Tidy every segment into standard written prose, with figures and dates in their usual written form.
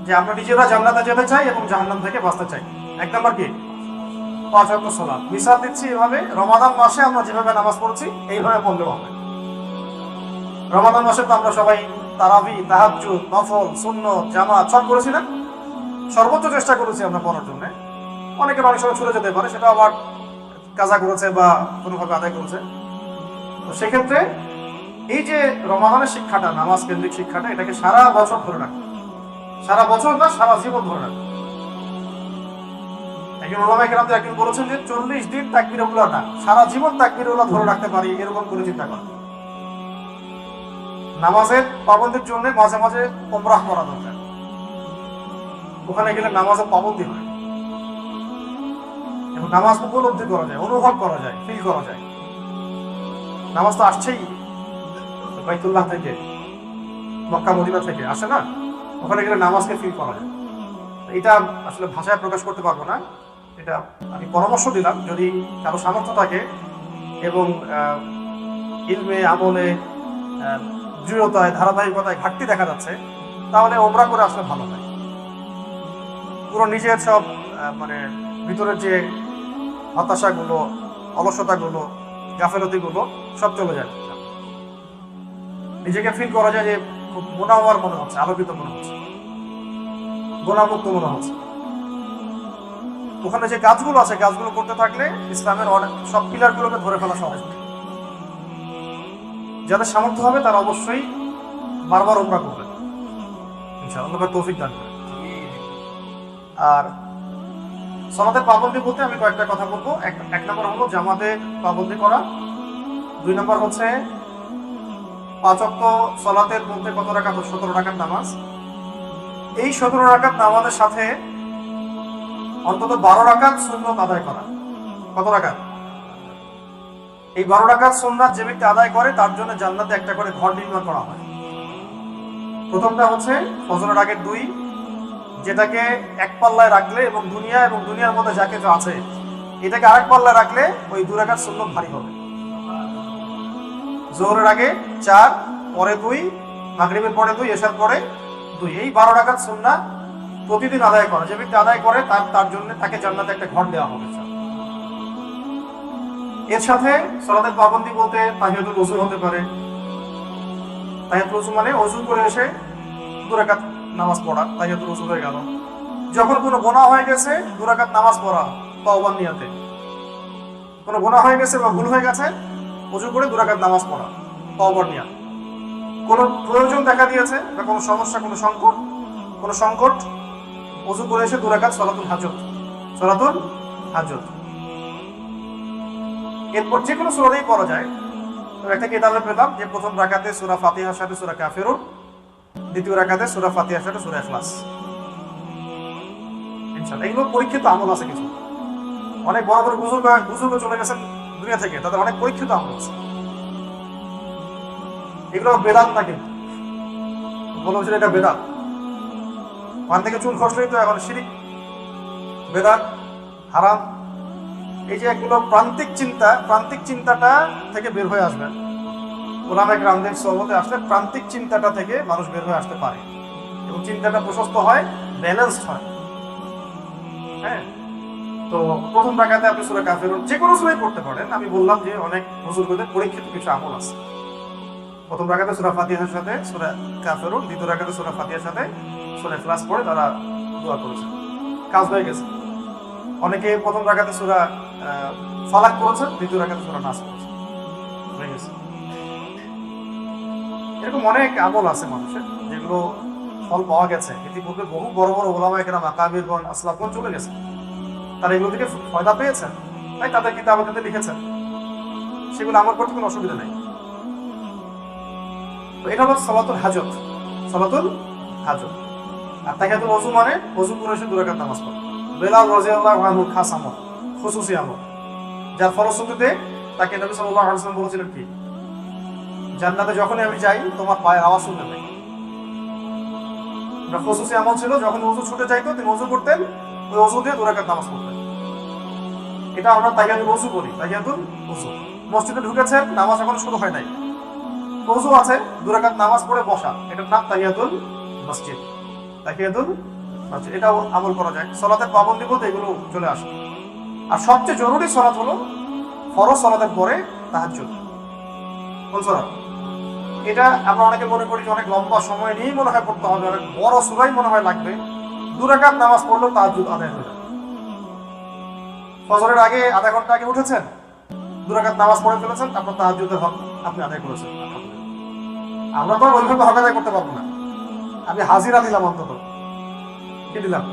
যে আমরা নিজেরা জান্নাতে যেতে চাই এবং জাহান্নাম থেকে বাঁচতে চাই। এক নাম্বার কি? 5 ওয়াক্ত সালাত। মিসাল দিচ্ছি এভাবে, রমাদান মাসে আমরা যেভাবে নামাজ পড়ছি এইভাবে পড়লেও হবে। রমাদান মাসে তো আমরা সবাই তারাবি, তাহাজ্জুদ, নফল, সুন্নত, জামাত সব করেছি না? সর্বোচ্চ চেষ্টা করেছি আমরা পড়ার জন্য। অনেকে অনেক সময় ছুটে যেতে পারে, সেটা আবার কাজা করেছে বা কোনোভাবে আদায় করেছে। তো সেক্ষেত্রে এই যে রমাদানের শিক্ষাটা, নামাজ কেন্দ্রিক শিক্ষাটা, এটাকে সারা বছর ধরে রাখে। সারা বছর না, সারা জীবন ধরে রাখে। একজন ওলামায়ে কেরাম একদিন বলেছেন যে 40 দিন তাকবীরুল্লাহ না, সারা জীবন তাকবীরুল্লাহ ধরে রাখতে পারি, এরকম করে চিন্তা করা। নামাজের পাবন্দির জন্য মাঝে মাঝে উমরাহ করা দরকার। ওখানে গেলে নামাজের পাবন্দি হয় এবং নামাজ উপলব্ধি করা যায়, অনুভব করা যায়, ফিল করা যায়। নামাজ তো আসছেই বাইতুল্লাহ থেকে, মক্কা মদিনা থেকে আসে না? ওখানে গেলে নামাজকে ফিল করা যায়। এটা আসলে ভাষায় প্রকাশ করতে পারবো না, এটা আমি পরামর্শ দিলাম। যদি কারো সামর্থ্য থাকে এবং ইলমে, আমলে, দৃঢ়তায়, ধারাবাহিকতায় ঘাটতি দেখা যাচ্ছে, তাহলে ওমরা করে আসলে ভালো হয়। পুরো নিজের সব মানে ভিতরের যে হতাশাগুলো, অলসতাগুলো, গাফেলতিগুলো সব চলে যায়। নিজেকে ফিল করা যায় যে খুব মোনাওয়ার মনে হচ্ছে, আলোকিত মনে হচ্ছে, গুণামুক্ত মনে হচ্ছে। ওখানে যে কাজগুলো আছে, কাজগুলো করতে থাকলে ইসলামের অনেক সব পিলারগুলোকে ধরে ফেলা সহজ। যাদের সামর্থ্য হবে তারা অবশ্যই বারবার উমরা করবে, ইনশাআল্লাহ তৌফিক দান করে। আর সালাতের পাবন্দি বলতে আমি কয়েকটা কথা বলবো। এক নম্বর হলো জামাতে পাবন্দি করা। 2 নম্বর হচ্ছে 5 ওয়াক্ত সালাতের মধ্যে কত রাকাত? 17 রাকাত নামাজ। এই 17 রাকাত নামাজের সাথে অন্তত 12 রাকাত সুন্নত আদায় করা। কত রাকাত? এই 12 রাকাত সুন্নাত যে ব্যক্তি আদায় করে তার জন্য জান্নাতে একটা করে ঘর নির্মাণ করা হয়। প্রথমটা হচ্ছে ফজরের আগের 2, যেটাকে এক পাল্লায় রাখলে এবং দুনিয়ার মধ্যে যা কিছু আছে এটাকে আরেক পাল্লায় রাখলে ওই 2 রাকাত সুন্নত ভারী হবে। যোহরের আগে 4, পরে 2, মাগরিবের পরে 2, এশার পরে 2, এই 12 রাকাত সুন্নাত প্রতিদিন আদায় করে। যে ব্যক্তি আদায় করে তার জন্য তাকে জান্নাতে একটা ঘর দেওয়া হবে। এর সাথে সালাতের পাবন্দি বলতে তাহিয়াতুল ওযু হতে পারে। তাহিয়াতুল ওযু মানে ওযু করে এসে 2 রাকাত নামাজ পড়া, তাহিয়াতুল ওযু হয়ে গেল। যখন কোনো গুনাহ হয়ে গেছে 2 রাকাত নামাজ পড়া তাওবার নিয়তে। কোনো গুনাহ হয়ে গেছে বা ভুল হয়ে গেছে, ওযু করে 2 রাকাত নামাজ পড়া তাওবার নিয়ত। কোনো প্রয়োজন দেখা দিয়েছে বা কোনো সমস্যা, কোনো সংকট, ওযু করে এসে 2 রাকাত সালাতুল হাজত। এরপর যে কোনো সূরাতেই পড়া যায়। তো একটা কিতাবে পেলাম যে প্রথম রাকাতে সূরা ফাতিহার সাথে সূরা কাফিরুন, দ্বিতীয় রাকাতে সূরা ফাতিহার সাথে সূরা ইখলাস। ইনশাআল্লাহ এগুলো পরীক্ষিত আমল আছে কিছু। অনেক বড় বড় বুজুর্গ চলে গেছেন দুনিয়া থেকে, তাদের অনেক পরীক্ষিত আমল আছে। এগুলো বেদাত না, কিন্তু বলা হয়েছিল এটা বেদাত। ওখান থেকে চুল খসলেই তো এখন শিরিক, বেদাত, হারাম। এই যে এগুলো প্রান্তিক চিন্তাটা থেকে বের হয়ে আসবেন। ওলামায়ে কেরামদের সোহবতে আসলে প্রান্তিক চিন্তাটা থেকে মানুষ বের হয়ে আসতে পারে এবং চিন্তাটা প্রশস্ত হয়, ব্যালেন্সড হয়। হ্যাঁ, তো প্রথম রাকাতে আপনি সূরা কাফিরুন যে কোনো সূরাই পড়তে পারেন। আমি বললাম যে অনেক বুজুর্গদের পরীক্ষিত কিছু আমল আছে। প্রথম রাকাতে সূরা ফাতিহার সাথে সূরা কাফিরুন, দ্বিতীয় রাকাতে সূরা ফাতিহার সাথে সূরা ইখলাস পড়ে তারা দোয়া করেছে, কাজ হয়ে গেছে। অনেকে প্রথম রাকাতে সূরা ফালাক করেছেন, দ্বিতীয় রাকাতে সূরা নাস করেছেন, হয়ে গেছে। এরকম অনেক আমল আছে মানুষের যেগুলো ফল পাওয়া গেছে। ইতিপূর্বে বহু বড় বড় ওলামায়ে কেরাম, আকাবিরগণ, আসলাফগণ চলে গেছে, তারা এগুলো থেকে ফায়দা পেয়েছেন, তাই তাদের কিতাবাতে লিখেছেন। সেগুলো আমার করতে কোনো অসুবিধা নেই। তো এটা হলো সালাতুল হাজত। আর তাহিয়াতুল ওযু মানে ওযু করে এসে 2 রাকাত নামাজ পড়া। বেলাল রাদিয়াল্লাহু আনহু খাস আমল, খুসুসি আমল, যার ফলশ্রুতিতে তাকে নবী সাল্লাল্লাহু আলাইহি ওয়াসাল্লাম বলেছিলেন কি, জান্নাতে যখনই আমি যাই তোমার পায়ের আওয়াজ শুনতে পাই। খুসুসি আমল ছিল, যখন ওযু ছুটে যাইতো তিনি ওযু করতেন, ওই ওযু দিয়ে 2 রাকাত নামাজ পড়তেন। এটা আমরা তাহিয়াতুল ওযু বলি। তাহিয়াতুল ওযু, মসজিদে ঢুকেছেন, নামাজ এখন শুরু হয় নাই, ওযু আছে, 2 রাকাত নামাজ পড়ে বসা, এটার নাম তাহিয়াতুল মসজিদ। তাহিয়াতুল মসজিদ, এটাও আমল করা যায়। সালাতের পাবন্দি বলতে এগুলো চলে আসে। আর সবচেয়ে জরুরি সালাত হলো ফরজ সালাতের পরে তাহাজ্জুদ। কোন সালাত? এটা আমরা অনেকে মনে করি যে অনেক লম্বা সময় নিয়েই মনে হয় পড়তে হবে, অনেক বড় সূরাই মনে হয় লাগবে। 2 রাকাত নামাজ পড়লেও তাহাজ্জুদ আদায় হয়ে যাবে। ফজরের আগে আধা ঘন্টা আগে উঠেছেন, 2 রাকাত নামাজ পড়ে ফেলেছেন, তারপর তাহাজ্জুদের হক আপনি আদায় করেছেন। আমরা তো ওইভাবে হক আদায় করতে পারবো না। আমি হাজিরা দিলাম, অন্তত কি দিলাম?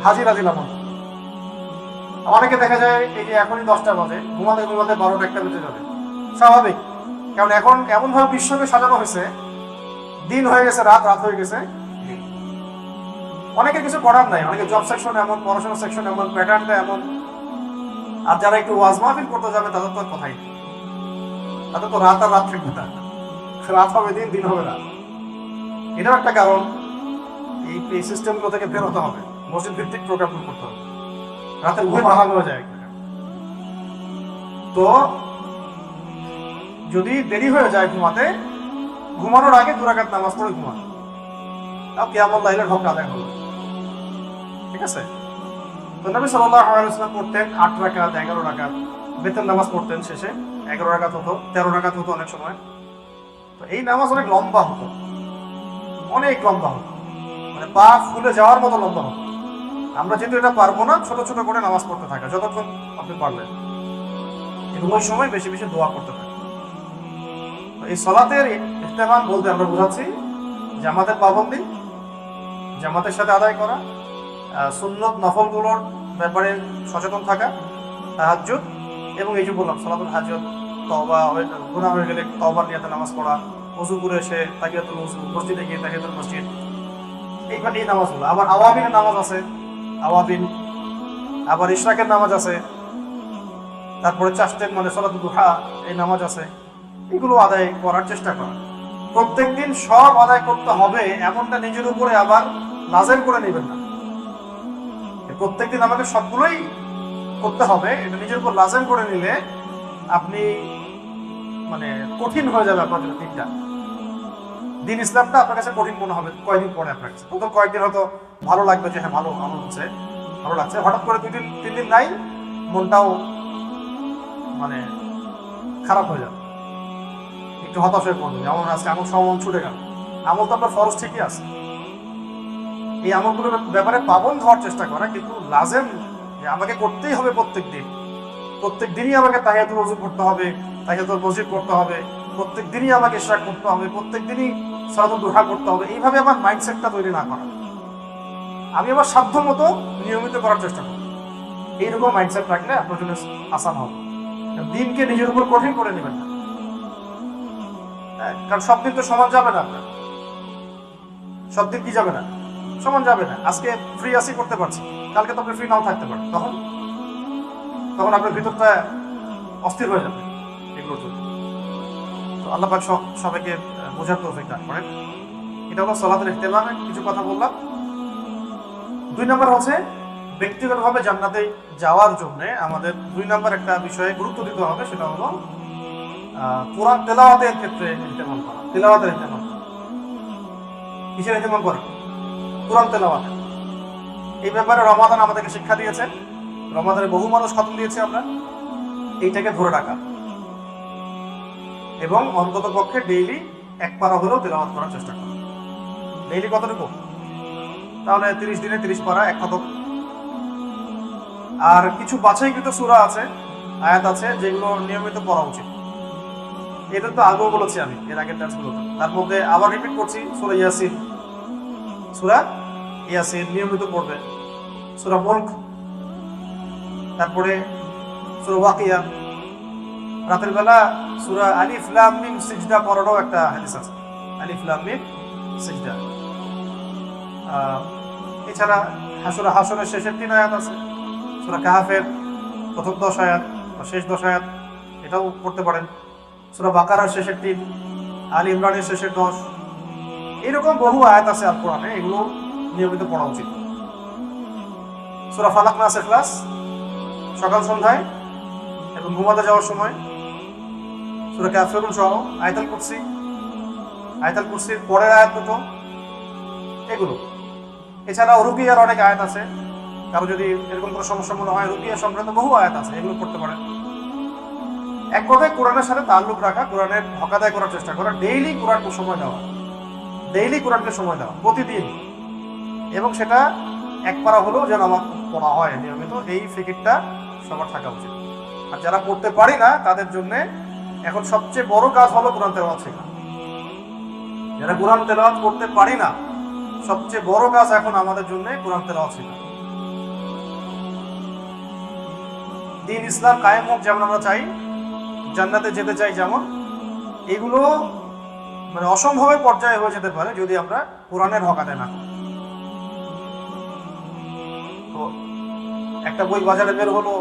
হাজিরা দিলাম অন্তত। অনেকে দেখা যায় এই যে এখনই 10টা বাজে, ঘুমাতে ঘুমাতে 12টা 1টা বেজে যাবে, স্বাভাবিক। কারণ এখন এমন ভাবে বিশ্বকে সাজানো হয়েছে, দিন হয়ে গেছে রাত, রাত হয়ে গেছে দিন। অনেকের কিছু করার নাই, অনেকে জব সেকশন এমন, পড়াশোনা সেকশন এমন, প্যাটার্নটা এমন। আর যারা একটু ওয়াজ মাহফিল করতে যাবে তাদের তো কথাই নেই, তাদের তো রাত আর রাত থাকবে না, রাত হবে দিন, দিন হবে রাত। এটাও একটা কারণ। এই সিস্টেমগুলো থেকে বের হতে হবে, মসজিদ ভিত্তিক প্রোগ্রাম করতে হবে, রাতের ঘুম ভাঙা হয়ে যায়। তো যদি দেরি হয়ে যায় ঘুমাতে, ঘুমানোর আগে 2 রাকাত নামাজ পড়ে ঘুমান, তাও কিয়ামুল লাইলের হক আদায় হলো। ঠিক আছে? তো নবী সাল্লাল্লাহু আলাইহি ওয়াসাল্লাম পড়তেন 8 রাকাত, 11 রাকাত, বেতন নামাজ পড়তেন, শেষে 11 রাকাত হতো, 13 রাকাত হতো অনেক সময়। তো এই নামাজ অনেক লম্বা হতো, অনেক লম্বা হতো, মানে পা ফুলে যাওয়ার মতো লম্বা হতো। আমরা যেহেতু এটা পারবো না, ছোট ছোট করে নামাজ পড়তে থাকা, যতক্ষণ আপনি পারলেন। কিন্তু ওই সময় বেশি বেশি দোয়া করতে থাকা। এই সালাতের ইহতিমাম বলতে আমরা বোঝাচ্ছি জামাতের পাবন্দি, জামাতের সাথে আদায় করা, সুন্নত নফলগুলোর ব্যাপারে সচেতন থাকা, তাহাজ্জুদ, এবং এই যে বললাম সালাতুল হাজত, তওবা, গুনাহ হয়ে গেলে তওবার নিয়তে নামাজ পড়া, ওযু করে এসে তাহিয়াতুল ওযু, মসজিদে গিয়ে তাহিয়াতুল মসজিদ, এইবার এই নামাজগুলো। আবার আওয়াবিনের নামাজ আছে, আওয়াবিন, আবার ইশরাকের নামাজ আছে, তারপরে চাষতের মানে সালাতুল দুহা, এই নামাজ আছে। এগুলো আদায় করার চেষ্টা করা। প্রত্যেকদিন সব আদায় করতে হবে এমনটা নিজের উপরে আবার লাজেম করে নেবেন না। প্রত্যেকদিন আমাকে সবগুলোই করতে হবে, এটা নিজের উপর লাজেম করে নিলে আপনি মানে কঠিন হয়ে যাবে আপনার জন্য। দিন ইসলামটা আপনার কাছে কঠিন মনে হবে কয়েকদিন পরে। আপনার কাছে প্রথম কয়েকদিন হয়তো ভালো লাগবে যে হ্যাঁ ভালো আমল হচ্ছে, ভালো লাগছে। হঠাৎ করে 2 দিন 3 দিন নাই, মনটাও মানে খারাপ হয়ে যাবে, একটু হতাশ হয়ে পড়বে, যেমন আজকে আমল সমন ছুটে গেল। আমল তো আপনার ফরজ ঠিকই আছে, এই আমলগুলোর ব্যাপারে পাবন হওয়ার চেষ্টা করা, কিন্তু লাজেম যে আমাকে করতেই হবে প্রত্যেক দিনই আমাকে তাহিয়াতুল ওযু করতে হবে, তাহিয়াতুল মসজিদ করতে হবে, প্রত্যেক দিনই আমাকে ইশরাক করতে হবে, প্রত্যেক দিনই সালাতুল দুহা করতে হবে, এইভাবে আমার মাইন্ডসেটটা তৈরি না করা। আমি আমার সাধ্য মতো নিয়মিত করার চেষ্টা করব। এইরকম মাইন্ডসেট রাখলে আপনার জন্য আসান হবে। দিনকে নিজের উপর কঠিন করে নেবেন না, কারণ সব দিন তো সমান যাবে না। আপনার সব দিন কি যাবে না, সমান যাবে না। আজকে ফ্রি আসি করতে পারছি, কালকে তো আপনি ফ্রি নাও থাকতে পারেন, তখন আপনার ভিতরটা অস্থির হয়ে যাবে এগুলোর জন্য। তো আল্লাহ পাক সবাইকে বোঝার তৌফিক দান করেন। এটা হলো সালাতের ইহতিমামে কিছু কথা বললাম। 2 নম্বর হচ্ছে ব্যক্তিগতভাবে জান্নাতে যাওয়ার জন্য আমাদের 2 নম্বর একটা বিষয়ে গুরুত্ব দিতে হবে, সেটা হলো কোরআন তেলাওয়াতের ক্ষেত্রে ইহতিমাম করা। তেলাওয়াতের ইহতিমাম করা, কিসের ইহতিমাম করা? কোরআন তেলাওয়াত। এই ব্যাপারে রমাদান আমাদেরকে শিক্ষা দিয়েছে, রমাদানে বহু মানুষ খতম দিয়েছে। আমরা এইটাকে ধরে রাখা এবং অন্তত পক্ষে ডেইলি 1 পারা হলেও তেলাওয়াত করার চেষ্টা করা। ডেইলি কতটুকু? তাহলে 30 দিনে 30 পারা, 1 খতম। আর কিছু বাছাইকৃত সূরা আছে, আয়াত আছে, যেগুলো নিয়মিত পড়া উচিত। এটা তো আগেও বলেছি আমি এর আগের ক্লাসগুলোতে। তার মধ্যে আবার রিপিট করছি, সূরা ইয়াসিন, সূরা ইয়াসিন নিয়মিত পড়বে, সূরা মুলক, তারপরে সূরা ওয়াকিয়া। রাতের বেলা সূরা আলিফ লাম মিম সিজদা পড়ারও একটা হাদিস আছে, আলিফ লাম মিম সিজদা। এছাড়া হাসরের শেষের 3 আয়াত আছে, সূরা কাহফের প্রথম 10 আয়াত বা শেষ 10 আয়াত, এটাও পড়তে পারেন। সূরা বাকারার শেষের 3, আলী ইমরানের শেষের 10, এরকম বহু আয়াত আছে আল কোরআনে, এগুলো নিয়মিত পড়া উচিত। সূরা ফালাক, নাস, ইখলাস সকাল সন্ধ্যায় এবং ঘুমাতে যাওয়ার সময়, সূরা কাফিরুন সহ, আয়াতুল কুরসির পরের আয়াত দুটো, এগুলো এছাড়াও রুকিয়ার অনেক আয়াত আছে, কারো যদি এরকম কোনো সমস্যা মনে হয় রুকিয়া সংক্রান্ত বহু আয়াত আছে, এগুলো পড়তে পারেন। এক কথায় কোরআনের সাথে তাল্লুক রাখা, কোরআনের হক আদায় করার চেষ্টা করা, ডেইলি কোরআনকে সময় দেওয়া, ডেইলি কোরআনকে সময় দেওয়া প্রতিদিন, এবং সেটা এক পারা হলেও যেন আমার পড়া হয় নিয়মিত, এই ফিকিরটা সবার থাকা উচিত। আর যারা পড়তে পারি না তাদের জন্য এখন সবচেয়ে বড় কাজ হলো কোরআন তেলাওয়াত শেখা। যারা কোরআন তেলাওয়াত করতে পারি না, সবচেয়ে বড় কাজ এখন আমাদের জন্য কোরআন তেলাওয়াত শেখা। দ্বীন ইসলাম কায়েম হোক যেমন আমরা চাই, জান্নাতে যেতে চাই যেমন, এগুলো মানে অসম্ভবের পর্যায়ে হয়ে যেতে পারে যদি আমরা কোরআনের হক আদায় না করি। তো একটা বই বাজারে বের হলো,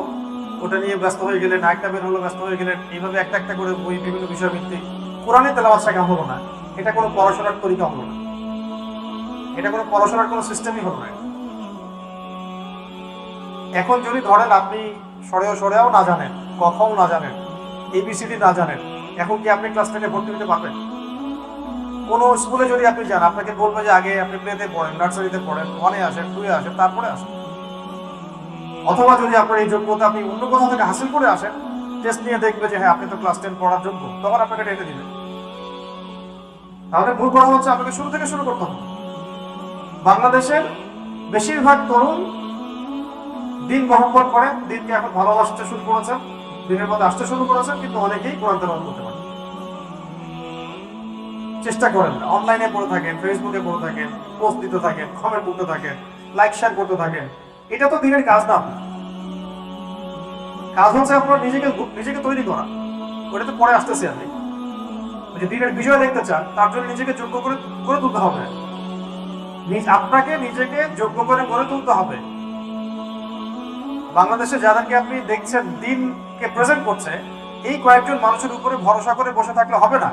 ওটা নিয়ে ব্যস্ত হয়ে গেলেন, একটা বের হলো ব্যস্ত হয়ে গেলেন, এইভাবে একটা একটা করে বই বিভিন্ন বিষয় ভিত্তিক কোরআনে তেলাওয়াত শেখা হলো না। এটা কোনো পড়াশোনার তরিকা হলো না, এটা কোনো পড়াশোনার কোনো সিস্টেমই হলো না। এখন যদি ধরেন আপনি সরেও না জানেন, কখও না জানেন, এবিসিডি না জানেন, এখন কি আপনি ক্লাস 10-এ ভর্তি হতে পারবেন? কোনো স্কুলে যদি আপনি যান, আপনাকে বলবে যে আগে আপনি প্লেতে পড়েন, নার্সারিতে পড়েন, 1-এ আসেন, 2-এ আসেন, তারপরে আসেন। অথবা যদি আপনার এই যোগ্যতা আপনি অন্য কোথাও থেকে হাসিল করে আসেন, টেস্ট নিয়ে দেখবে যে হ্যাঁ আপনি তো ক্লাস 10 পড়ার যোগ্য, তখন আপনাকে টেনে দিবে। তাহলে ভুল করা হচ্ছে, আপনাকে শুরু থেকে শুরু করতে হবে। বাংলাদেশের বেশিরভাগ তরুণ দিন মহব্বত করে, দিনকে এখন ভালোবাসতে শুরু করেছেন, দিনের মধ্যে আসতে শুরু করেছেন, কিন্তু অনেকেই কোরআন তেলাওয়াত করতে পারেন। চেষ্টা করেন, অনলাইনে পড়ে থাকেন, ফেসবুকে পড়ে থাকেন, পোস্ট দিতে থাকেন, কমেন্ট করতে থাকেন, লাইক শেয়ার করতে থাকেন, এটা তো দিনের কাজ না। কাজ হচ্ছে আপনার নিজেকে তৈরি করা, ওটা তো পরে আসতেছে। আপনি যে দিনের বিষয় দেখতে চান, তার জন্য নিজেকে যোগ্য করে গড়ে তুলতে হবে। আপনাকে নিজেকে যোগ্য করে গড়ে তুলতে হবে। বাংলাদেশে যাদেরকে আপনি দেখছেন দিনকে প্রেজেন্ট করছে, এই কয়েকজন মানুষের উপরে ভরসা করে বসে থাকলে হবে না।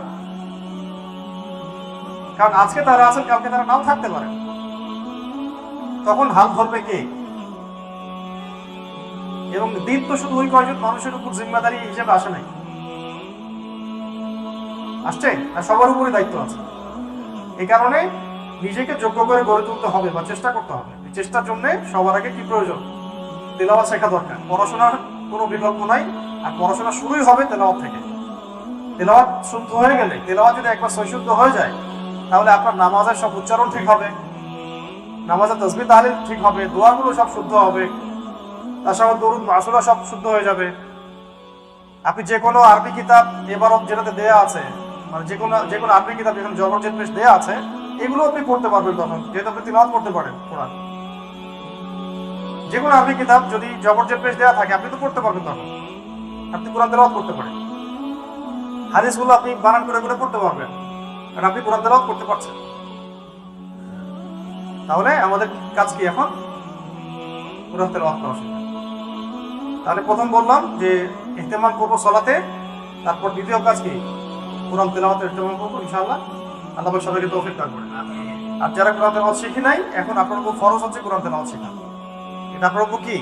কারণ আজকে তারা আছেন, কালকে তারা নাও থাকতে পারে, তখন হাল ধরবে কে? এবং দিন তো শুধু ওই কয়েকজন মানুষের উপর জিম্মাদারি হিসেবে আসে নাই, আসছে আর সবার উপরে দায়িত্ব আছে। এই কারণে নিজেকে যোগ্য করে গড়ে তুলতে হবে বা চেষ্টা করতে হবে। এই চেষ্টার জন্য সবার আগে কি প্রয়োজন? তেলাওয়াত শেখা দরকার। পড়াশোনার কোনো বিকল্প নাই, আর পড়াশোনা শুরুই হবে তেলাওয়াত থেকে। তেলাওয়াত শুদ্ধ হয়ে গেলে, তেলাওয়াত যদি একবার সহিশুদ্ধ হয়ে যায়, তাহলে আপনার নামাজের সব উচ্চারণ ঠিক হবে, নামাজের তাসবিহ তাহলিল ঠিক হবে, দোয়াগুলো সব শুদ্ধ হবে, তাশাহুদ দুরুদ মাসুরা সব শুদ্ধ হয়ে যাবে। আপনি যে কোনো আরবি কিতাব এবারত যেটাতে দেয়া আছে, মানে যে কোনো আরবি কিতাব যেখানে জবরজেদ পেশ দেয়া আছে, এগুলো আপনি পড়তে পারবেন তখন, যেহেতু আপনি তিলাওয়াত করতে পারেন কোরআন। যে কোনো আরবি কিতাব যদি জবরজেদ পেশ দেওয়া থাকে, আপনি তো পড়তে পারবেন, তখন আপনি কোরআন তেলাওয়াত করতে পারেন। হাদিসগুলো আপনি বানান করে করে পড়তে পারবেন, কারণ আপনি কোরআন তেলাওয়াত করতে পারছেন। তাহলে আমাদের কাজ কি এখন? কোরআন তেলাওয়াত করা শেখা। তাহলে প্রথম বললাম যে ইহতেমাম করবো সলাতে, তারপর দ্বিতীয় কাজ কি? কোরআন তেলাওয়াতের ইহতেমাম করবো ইনশাআল্লাহ। আল্লাহ পাক সবাইকে তৌফিক দান করেন। আর যারা কোরআন তেলাওয়াত শিখি নাই, এখন আপনার উপর ফরজ হচ্ছে কোরআন তেলাওয়াত শেখা। এটা আপনার উপর কি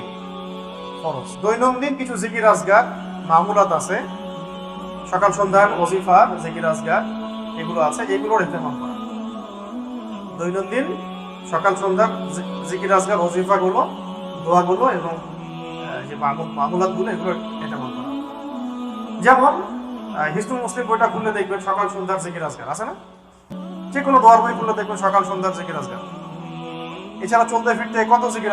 ফরজ। দৈনন্দিন কিছু জিকির আজগার মামুলাত আছে, সকাল সন্ধ্যার ওজিফা জিকির আজগার এগুলো আছে, এগুলোর ইহতেমাম করা। দৈনন্দিন সকাল সন্ধ্যার জিকির আজগার ওজিফাগুলো, দোয়াগুলো এবং যে মামুলাতগুলো, এগুলো ইহতেমাম করা। যেমন হিজতুল মুসলিম বইটা খুললে দেখবেন সকাল সন্ধ্যার জিকির আজগার আছে না? যে কোনো দোয়ার বই খুললে দেখবেন সকাল সন্ধ্যার জিকির আজগার। এছাড়া চলতে ফিরতে কত জিকির